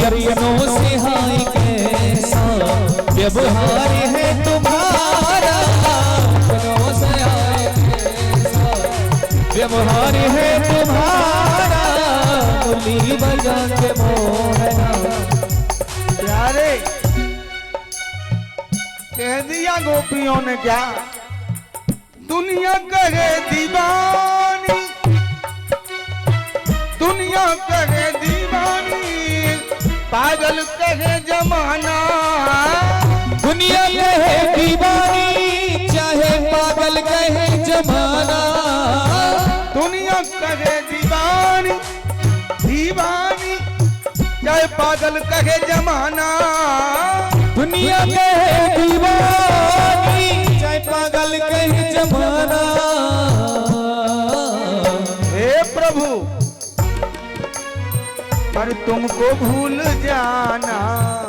अपनों से हाय कैसा व्यवहार है तुम्हारा, अपनों से हाय कैसा व्यवहार है तुम्हारा, मुरली बजा के मोहना। प्यारे कह दिया गोपियों ने क्या, दुनिया कहे दीवानी, दुनिया कहे दीवानी, पागल कहे जमाना। दुनिया कहे दीवानी चाहे पागल कहे जमाना, दुनिया कहे दीवानी, दीवानी चाहे पागल कहे जमाना। दुनिया कहे दीवानी चाहे पागल कहे जमाना। हे प्रभु पर तुमको भूल जाना,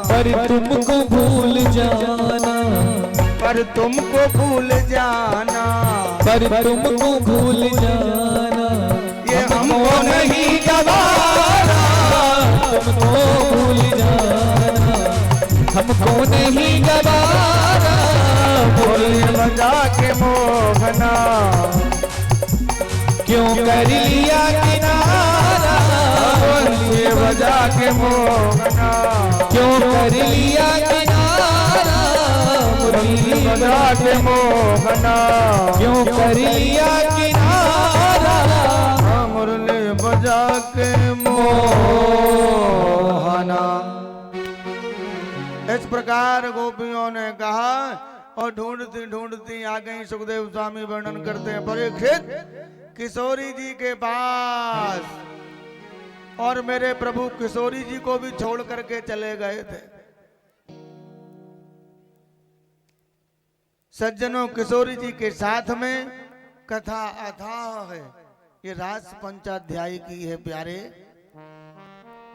पर तुमको भूल जाना, पर तुमको भूल जाना, पर तुमको भूल जाना, ये हमको नहीं गवारा। तुमको भूल जाना हमको नहीं गवारा, बोले बजा के मोहना, क्यों कर लिया किनारा, बोले बजा के मोहना, क्यों कर लिया किनारा, मुरली बजा के मोहना, क्यों कर लिया किनारा, मुरली बजा के मोहना। इस प्रकार गोपियों ने कहा और ढूंढती ढूंढती आ गई। सुखदेव स्वामी वर्णन करते हैं, परीक्षित किशोरी जी के पास, और मेरे प्रभु किशोरी जी को भी छोड़ करके चले गए थे। सज्जनों, किशोरी जी के साथ में कथा अथाह है, ये रास पंचाध्याय की है। प्यारे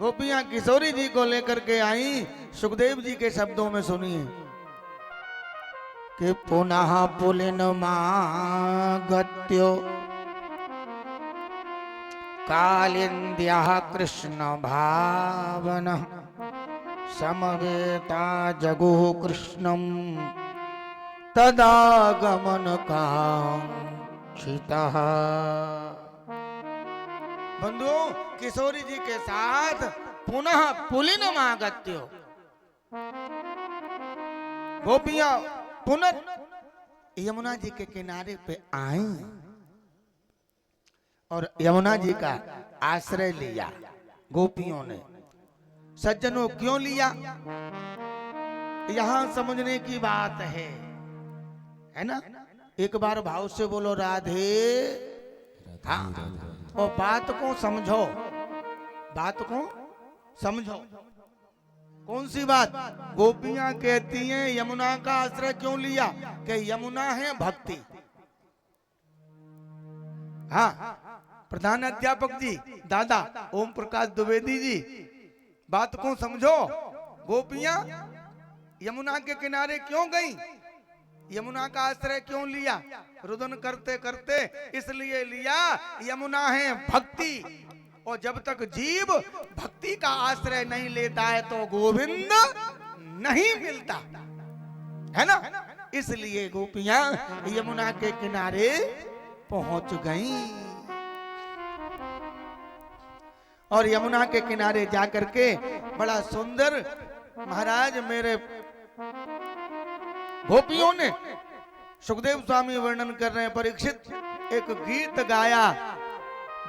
गोपियां किशोरी जी को लेकर के आई, सुखदेव जी के शब्दों में सुनिए कि पुनः पुलिन मागत्यो कालिंद्या कृष्ण भावन समवेता जगुः कृष्णम तदागमन कांक्षितः। बंधुओं, किशोरी जी के साथ पुनः पुलिनम आगत्यो, गोपियां पुनः यमुना जी के किनारे पे आई और यमुना जी का आश्रय लिया गोपियों ने। सज्जनों, क्यों लिया, यहां समझने की बात है ना। एक बार भाव से बोलो राधे। हाँ, और बात को समझो, बात को समझो। कौन सी बात? गोपियां कहती हैं यमुना का आश्रय क्यों लिया, कि यमुना है भक्ति। हाँ, प्रधान अध्यापक जी दादा ओम प्रकाश द्विवेदी जी, बात को समझो। गोपियां यमुना के किनारे क्यों गई, यमुना का आश्रय क्यों लिया? रुदन करते करते इसलिए लिया, यमुना है भक्ति, और जब तक जीव भक्ति का आश्रय नहीं लेता है तो गोविंद नहीं मिलता है ना। इसलिए गोपियां यमुना के किनारे पहुंच गईं और यमुना के किनारे जाकर के बड़ा सुंदर महाराज मेरे गोपियों ने, सुखदेव स्वामी वर्णन कर रहे हैं, परीक्षित एक गीत गाया,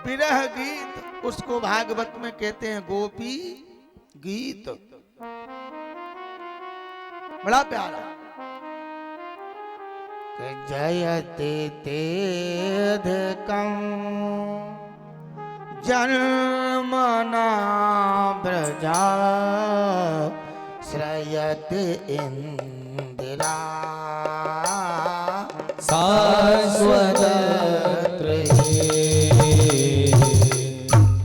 विरह गीत, उसको भागवत में कहते हैं गोपी गीत, बड़ा प्यारा। जयते तेधिकं जन्मना ब्रजा श्रयत इंदिरा शाश्वत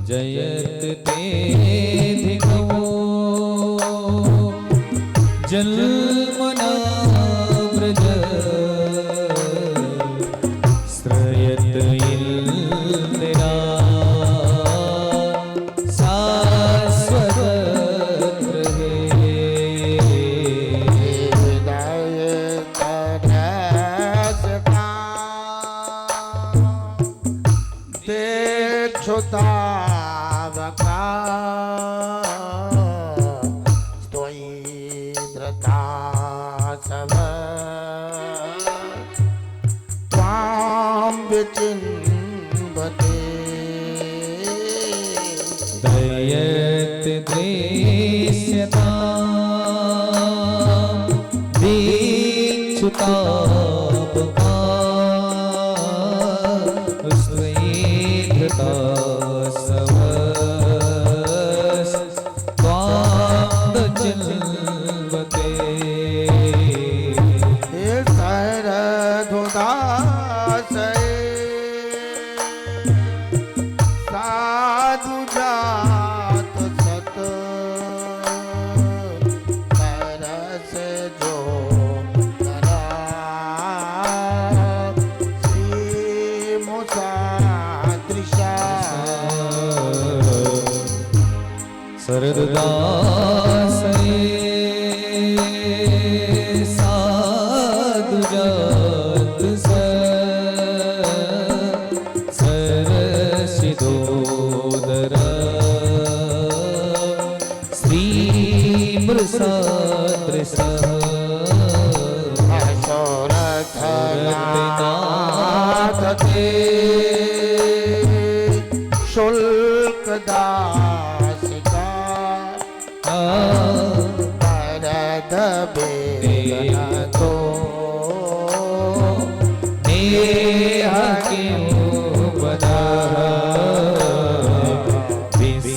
जयत तेधिकं जन्मना ब्रज श्रयत इंदिरा शाश्वत दीक्षुतापका स्वेधता सवस त्वादचिन्वते हे शरदुदासये साधु जात सत तरस जो करा श्री मुसादृशा सरदासये साधु जात सरसिदोदर श्रीमृषादृश अशोरथनाथ ते शुल्क दासिका भरत बेदन तो नेह क्यों बदह विष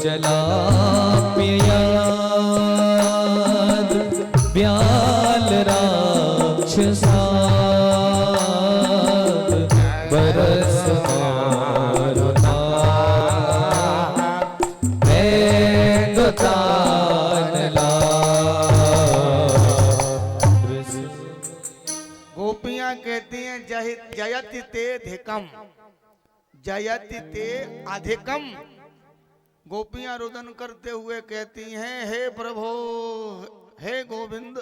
जलाप्ययाद व्याल राक्षसाद बरस मारुता वेदतानला गोपियां कहती हैं जयति ते अधिकम, जयति ते अधिकम। गोपियां रुदन करते हुए कहती हैं हे प्रभु हे गोविंद,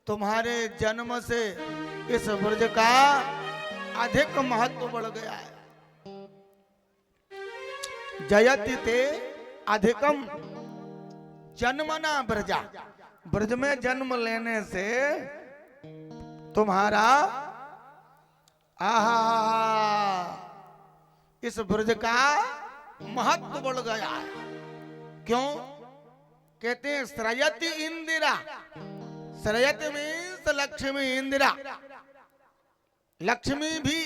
तुम्हारे जन्म से इस ब्रज का अधिक महत्व बढ़ गया है। जयति ते अधिकम जन्मना ब्रजा, ब्रज में जन्म लेने से तुम्हारा आहा इस ब्रज का महत्व बढ़ गया है। क्यों कहते हैं श्रयति इंदिरा, श्रयति मीन्स लक्ष्मी, इंदिरा लक्ष्मी भी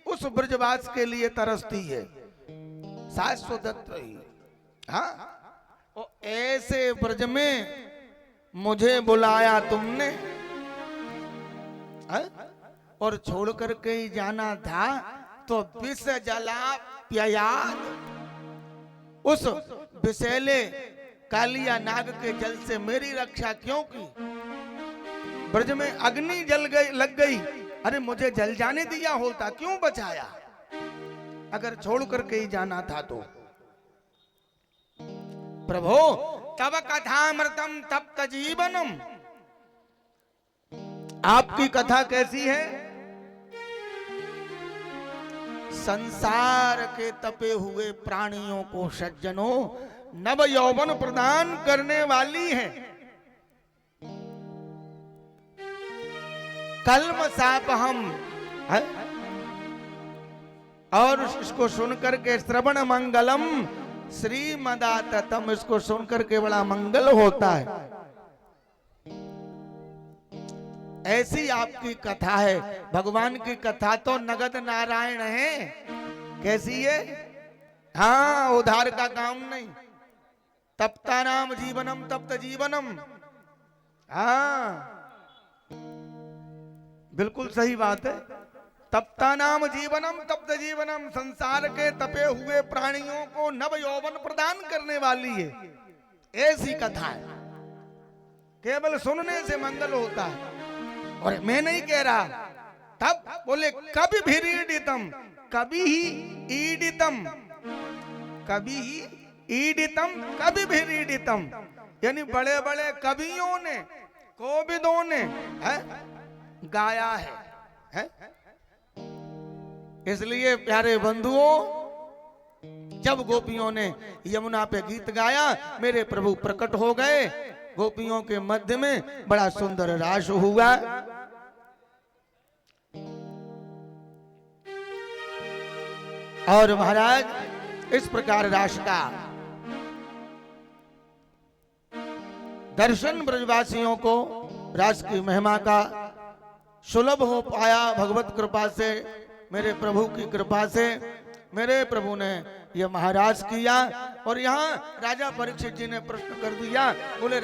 उस ब्रजवास के लिए तरसती है, शाश्वत रही। हाँ और ऐसे ब्रज में मुझे बुलाया तुमने है? और छोड़ करके ही जाना था तो विष जला प्यायाद, उस विषैले कालिया नाग के जल से मेरी रक्षा क्यों की? ब्रज में अग्नि जल गई लग गई, अरे मुझे जल जाने दिया होता, क्यों बचाया? अगर छोड़ करके ही जाना था तो। प्रभो तब कथामृतम तप्त जीवनम, आपकी कथा कैसी है? संसार के तपे हुए प्राणियों को सज्जनों नव यौवन प्रदान करने वाली है। कल्म साप हम है? और इसको सुनकर के श्रवण मंगलम श्रीमदाततम, इसको सुनकर के बड़ा मंगल होता है। ऐसी आपकी कथा है। भगवान की कथा तो नगद नारायण है। कैसी है? हाँ उधार का काम नहीं। तप्ता नाम जीवनम तप्त जीवनम, हाँ बिल्कुल सही बात है। तप्ता नाम जीवनम तप्त जीवनम, संसार के तपे हुए प्राणियों को नव यौवन प्रदान करने वाली है। ऐसी कथा है, केवल सुनने से मंगल होता है। और मैं नहीं कह रहा, तब बोले कभी भी ईडितम, कभी ही ईडितम, कभी ही ईडितम, कभी भी ईडितम, यानी बड़े बड़े कवियों ने कोविदों ने गाया है? इसलिए प्यारे बंधुओं, जब गोपियों ने यमुना पे गीत गाया, मेरे प्रभु प्रकट हो गए। गोपियों के मध्य में बड़ा सुंदर रास हुआ। और महाराज इस प्रकार रास का दर्शन ब्रजवासियों को रास की महिमा का सुलभ हो पाया भगवत कृपा से, मेरे प्रभु की कृपा से। मेरे प्रभु ने यह महाराज किया। और यहाँ राजा परीक्षित जी ने प्रश्न कर दिया, बोले